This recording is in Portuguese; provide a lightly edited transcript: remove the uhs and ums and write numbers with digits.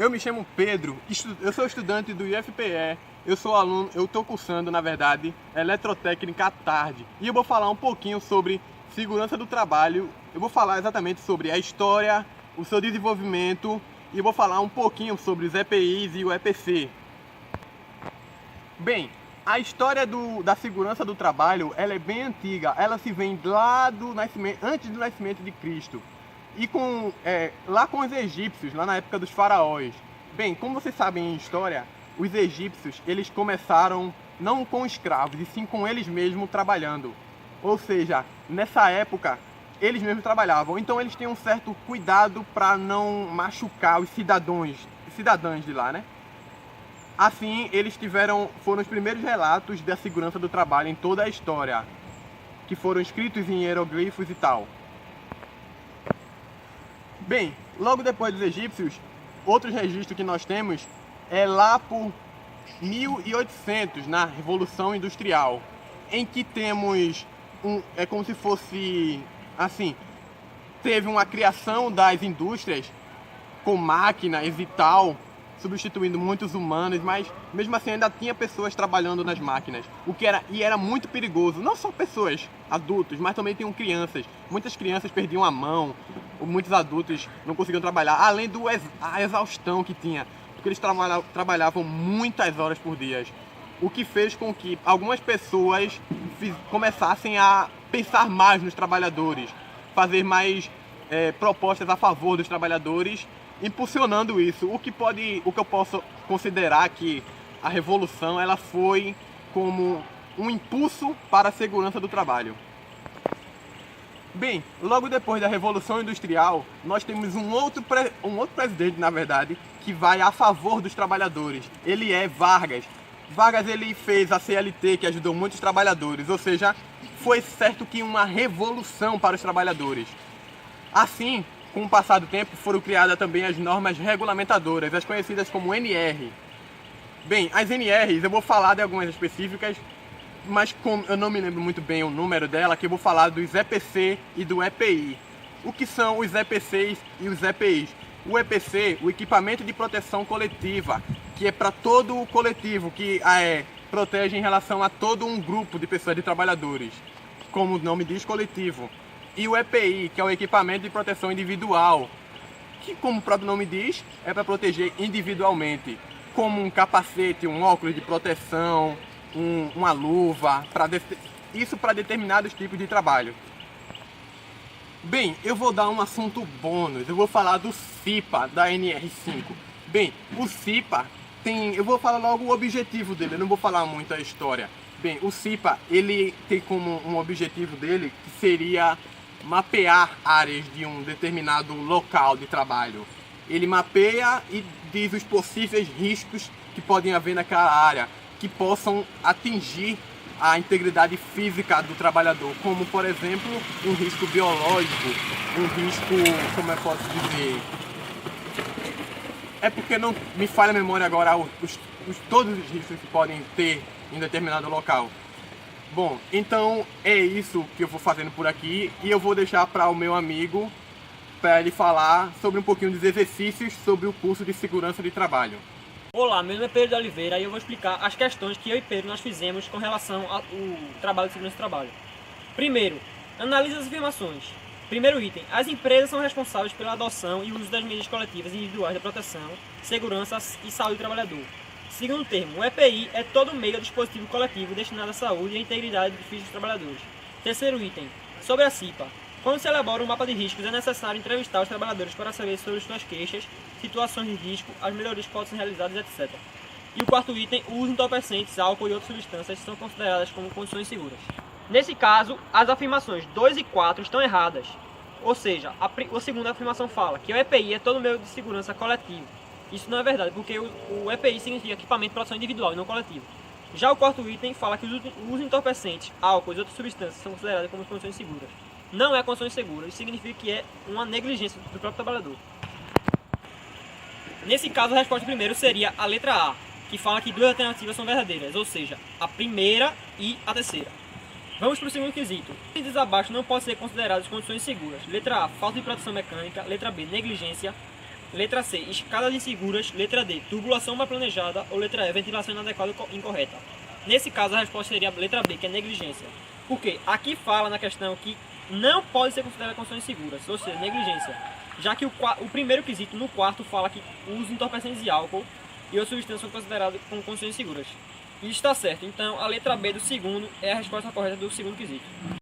Eu me chamo Pedro, eu sou estudante do IFPE, eu sou aluno, eu estou cursando, na verdade, Eletrotécnica à tarde. E eu vou falar um pouquinho sobre segurança do trabalho, eu vou falar exatamente sobre a história, o seu desenvolvimento, e eu vou falar um pouquinho sobre os EPIs e o EPC. Bem, a história da segurança do trabalho, ela é bem antiga, ela se vem lá do nascimento, antes do nascimento de Cristo. E lá com os egípcios, lá na época dos faraós. Bem, como vocês sabem em história, os egípcios, eles começaram não com escravos, e sim com eles mesmos trabalhando. Ou seja, nessa época, eles mesmos trabalhavam. Então eles têm um certo cuidado para não machucar os cidadãos de lá, né? Assim, foram os primeiros relatos da segurança do trabalho em toda a história, que foram escritos em hieroglifos e tal. Bem, logo depois dos egípcios, outro registro que nós temos é lá por 1800, na Revolução Industrial, em que temos é como se fosse, assim, teve uma criação das indústrias com máquinas e tal, substituindo muitos humanos, mas mesmo assim ainda tinha pessoas trabalhando nas máquinas, era muito perigoso, não só pessoas, adultos, mas também tinham crianças. Muitas crianças perdiam a mão, muitos adultos não conseguiam trabalhar, além da exaustão que tinha, porque eles trabalhavam muitas horas por dia, o que fez com que algumas pessoas começassem a pensar mais nos trabalhadores, fazer mais propostas a favor dos trabalhadores, impulsionando isso. O que eu posso considerar que a revolução ela foi como um impulso para a segurança do trabalho. Bem, logo depois da Revolução Industrial, nós temos um outro presidente, na verdade, que vai a favor dos trabalhadores. Ele é Vargas. Vargas ele fez a CLT, que ajudou muitos trabalhadores, ou seja, foi certo que uma revolução para os trabalhadores. Assim, com o passar do tempo, foram criadas também as normas regulamentadoras, as conhecidas como NR. Bem, as NRs, eu vou falar de algumas específicas, mas como eu não me lembro muito bem o número dela, que eu vou falar dos EPC e do EPI. O que são os EPCs e os EPIs? O EPC, o equipamento de proteção coletiva, que é para todo o coletivo, que protege em relação a todo um grupo de pessoas, de trabalhadores, como o nome diz, coletivo. E o EPI, que é o equipamento de proteção individual, que como o próprio nome diz, é para proteger individualmente, como um capacete, um óculos de proteção, uma luva, isso para determinados tipos de trabalho. Bem, eu vou dar um assunto bônus, eu vou falar do CIPA da NR5. Bem, o CIPA eu vou falar logo o objetivo dele, eu não vou falar muito a história. Bem, o CIPA, ele tem como um objetivo dele que seria mapear áreas de um determinado local de trabalho. Ele mapeia e diz os possíveis riscos que podem haver naquela área, que possam atingir a integridade física do trabalhador, como, por exemplo, um risco biológico, um risco, como eu posso dizer... É porque não me falha a memória agora todos os riscos que podem ter em determinado local. Bom, então é isso que eu vou fazendo por aqui e eu vou deixar para o meu amigo, para ele falar sobre um pouquinho dos exercícios sobre o curso de segurança de trabalho. Olá, meu nome é Pedro de Oliveira e eu vou explicar as questões que eu e Pedro nós fizemos com relação ao trabalho de segurança do trabalho. Primeiro, analise as afirmações. Primeiro item, as empresas são responsáveis pela adoção e uso das medidas coletivas e individuais de proteção, segurança e saúde do trabalhador. Segundo termo, o EPI é todo meio ou dispositivo coletivo destinado à saúde e à integridade física dos trabalhadores. Terceiro item, sobre a CIPA. Quando se elabora um mapa de riscos, é necessário entrevistar os trabalhadores para saber sobre suas queixas, situações de risco, as melhorias que podem ser realizadas, etc. E o quarto item, o uso de entorpecentes, álcool e outras substâncias são consideradas como condições seguras. Nesse caso, as afirmações 2 e 4 estão erradas. Ou seja, a segunda afirmação fala que o EPI é todo meio de segurança coletivo. Isso não é verdade, porque o EPI significa equipamento de proteção individual e não coletivo. Já o quarto item fala que o uso de entorpecentes, álcool e outras substâncias são consideradas como condições seguras. Não é condições seguras, isso significa que é uma negligência do próprio trabalhador. Nesse caso, a resposta primeiro seria a letra A, que fala que duas alternativas são verdadeiras, ou seja, a primeira e a terceira. Vamos para o segundo quesito. Os itens abaixo não podem ser considerados condições seguras. Letra A, falta de proteção mecânica. Letra B, negligência. Letra C, escadas inseguras. Letra D, tubulação mal planejada. Ou letra E, ventilação inadequada ou incorreta. Nesse caso, a resposta seria a letra B, que é negligência. Por quê? Aqui fala na questão que não pode ser considerada condições seguras, ou seja, negligência. Já que o primeiro quesito, no quarto, fala que os entorpecentes de álcool e outras substâncias são consideradas como condições seguras. E está certo. Então, a letra B do segundo é a resposta correta do segundo quesito.